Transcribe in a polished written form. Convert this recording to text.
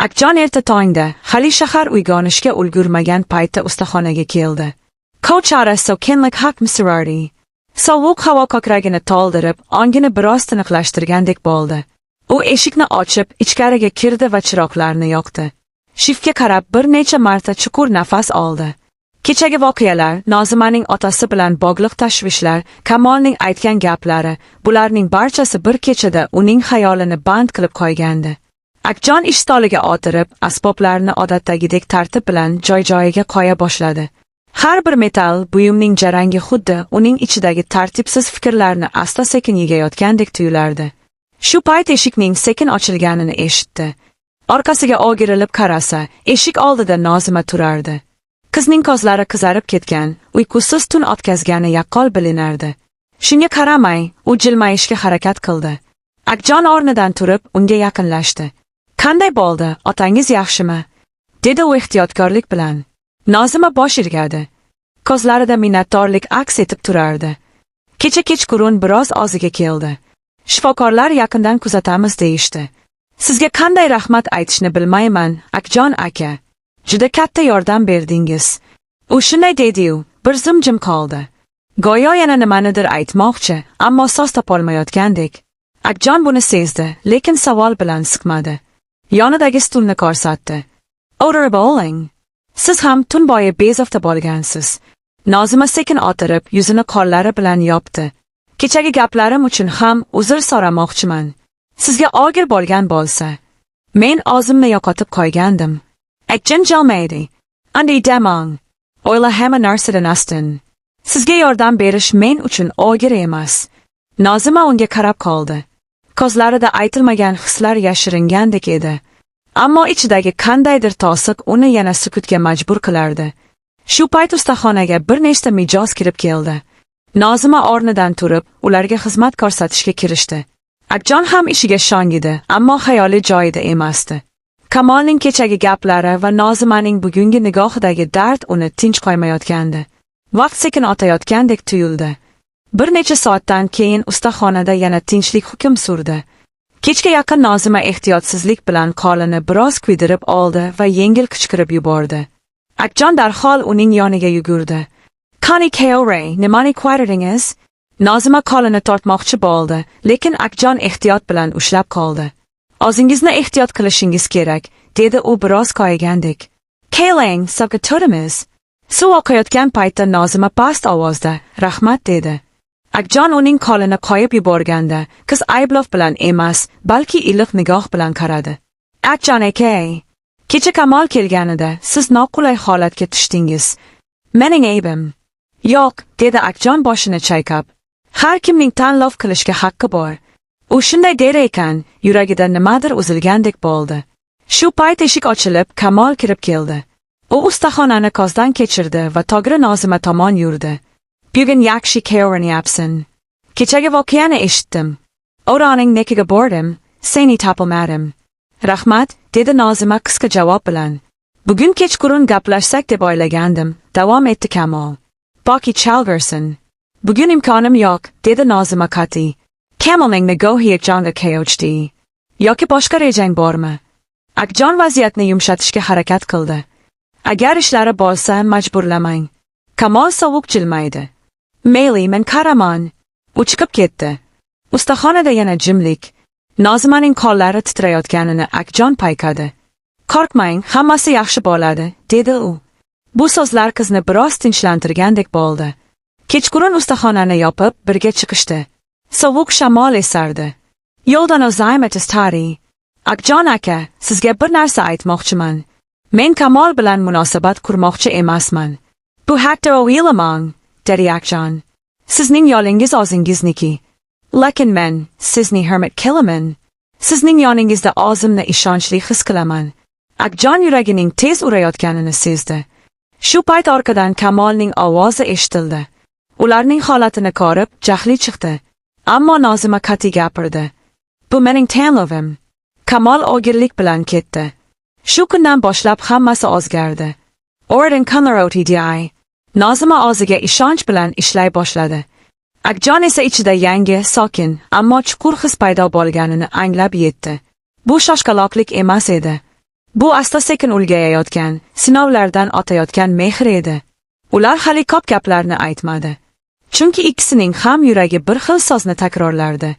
Akjon erta tongda, hali shahar uyg'onishga ulgurmagan paytda ustaxonaga keldi. Ko'chara sokinlik haqm surardi. Sovuq havo ko'kragini to'ldirib, ongini biroz tiniqlashtirgandek bo'ldi. U eshikni ochib, ichkariga kirdi va chiroqlarni yoqdi. Shiftga qarab bir necha marta chuqur nafas oldi. Kechagi voqealar, Nozimaning otasi bilan bog'liq tashvishlar, Kamolning aytgan gaplari, bularning barchasi bir kechada uning xayolini band qilib qo'ygandi. Akjon ish stoliga o'tirib, asboblarni odatdagidek tartib bilan joy-joyiga qo'ya boshladi. Har bir metall buyumning jarangi xuddi uning ichidagi tartibsiz fikrlarni asta-sekin yegayotgandek tuyulardi. Shu payt eshikning sekin ochilganini eshitdi. Orqasiga o'girilib qarasa, eshik oldida Nozima turardi. Qizning ko'zlari qizarib ketgan, uyqusiz tun o'tkazgani yaqqol bilinardi. Shunga qaramay, u jilmayishga harakat qildi. Akjon o'rnidan turib, unga yaqinlashdi. "Qanday bo'ldi, otangiz yaxshimi?" dedi u ehtiyotkorlik bilan. Nozima bosh irgadi. Ko'zlarida minnatdorlik aks etib turardi. Kecha kechqurun biroz oziga keldi. Shifokorlar yaqindan kuzatamiz deyishdi. "Sizga qanday rahmat aytishni bilmayman, Akjon aka. Juda katta yordam berdingiz." U shunday dedi-yu, bir zum jim qoldi. Go'yo yana nimanidir aytmoqchi, ammo so'z topolmayotgandek. Akjon buni sezdi, lekin savol bilan siqmadi. Yonidagi stulni ko'rsatdi. "O'tirib oling. Siz ham tun bo'yi bezovta bo'lgansiz." Nozima sekin o'tirib, yuzini qo'llari bilan yopdi. "Kechagi gaplarim uchun ham uzr so'ramoqchiman. Sizga og'ir bo'lgan bo'lsa, men o'zimni yo'qotib qo'ygandim. Akjon jilmaydi. Anday demang. O'yla hamma narsadan ustun. Sizga yordam berish men uchun og'ir emas." Nozima unga qarab qoldi. Ko'zlarida aytilmagan hislar yashiringandek edi. Ammo ichidagi qandaydir to'siq uni yana sukutga majbur qilardi. Shu payt ustaxonaga bir nechta mijoz kirib keldi. Nozima o'rnidan turib, ularga xizmat ko'rsatishga kirishdi. Akjon ham ishiga shongidi, ammo xayoli joyida emasdi. Kamolning kechagi gaplari va Nozimaning bugungi nigohidagi dard uni tinch qo'ymayotgandi. Vaqt sekin o'tayotgandek tuyuldi. Bir necha soatdan keyin ustaxonada yana tinchlik hukm surdi. Kechga yaqin Nozima ehtiyotsizlik bilan qo'lini biroz kuydirib oldi va yengil qichqirib yubordi. Akjon darhol uning yoniga yugurdi. "Qani Kaore, nimani qilardingiz?" Nozima qo'lini tortmoqchi bo'ldi, lekin Akjon ehtiyot bilan ushlab qoldi. "O'zingizni ehtiyot qilishingiz kerak", dedi u biroz qo'ygandek. "Keling, sovga turamiz." Suv oqayotgan paytda Nozima past ovozda "Rahmat" dedi. Akjon uning qo'lini qo'yib yuborganda, qiz ayblov bilan emas, balki iliq nigoh bilan qaradi. "Akjon aka, kecha Kamol kelganida siz noqulay holatga tushdingiz. Mening aybim." "Yo'q", dedi Akjon boshini chayqab. "Har kimning tanlov qilishga haqqi bor." U shunday der ekan, yuragida nimadir uzilgandek bo'ldi. Shu payt eshik ochilib, Kamol kirib keldi. U ustaxonani ko'zdan kechirdi va to'g'ri Nozima tomon yurdi. "Bugun yaxshi ko'rinyapsan. Kechagi voqeani eshitdim. O'roning nekiga bordim, seni topolmadim." "Rahmat", dedi Nozima qisqa javob bilan. "Bugun kechqurun gaplashsak deb o'ylagandim", davom etdi Kamol. "Boki chalversin." "Bugun imkonim yo'q", dedi Nozima qat'iy. Kamolning nigohi Akjonga ko'chdi. "Yoki boshqa rejang bormi?" Akjon vaziyatni yumshatishga harakat qildi. "Agar ishlari bo'lsa, majburlamang." Kamol sovuq jilmaydi. "Mayli, men qaraman." U chiqib ketdi. Ustaxonada yana jimlik. Nozimaning qo'llari titrayotganini Akjon payqadi. "Qo'rqmang, hammasi yaxshi bo'ladi", dedi u. Bu so'zlar qizni biroz tinchlantirgandek bo'ldi. Kechqurun ustaxonani yopib, birga chiqishdi. Sovuq shamol esardi. "Yo'ldan o'zaymiz tari. Akjon aka, sizga bir narsa aytmoqchiman. Men Kamol bilan munosabat qurmoqchi emasman. Bu haqda o'ylamang", dedi Akjon. "Sizning yo'lingiz o'zingizniki. Lekin men sizni hurmat qilaman. Sizning yoningizda o'zimni ishonchli his qilaman." Akjon yuragining tez urayotganini sezdi. Shu payt orqadan Kamolning ovozi eshitildi. Ularning holatini ko'rib, jahli chiqdi. Ammo Nozima qat'iy gapirdi. "Bu mening tanlovim." Kamol o'girlik bilan ketdi. Shu kundan boshlab hammasi o'zgardi. Oradan kunlar o'tdi. Nozima o'ziga ishonch bilan ishlay boshladi. Akjon esa ichida yangi, sokin, ammo chuqur his paydo bo'lganini anglab yetdi. Bu shoshqaloqlik emas edi. Bu asta-sekin ulgayayotgan, sinovlardan o'tayotgan mehr edi. Ular hali ko'p gaplarni aytmadi. Chunki ikkisining ham yuragi bir xil so'zni takrorlardi.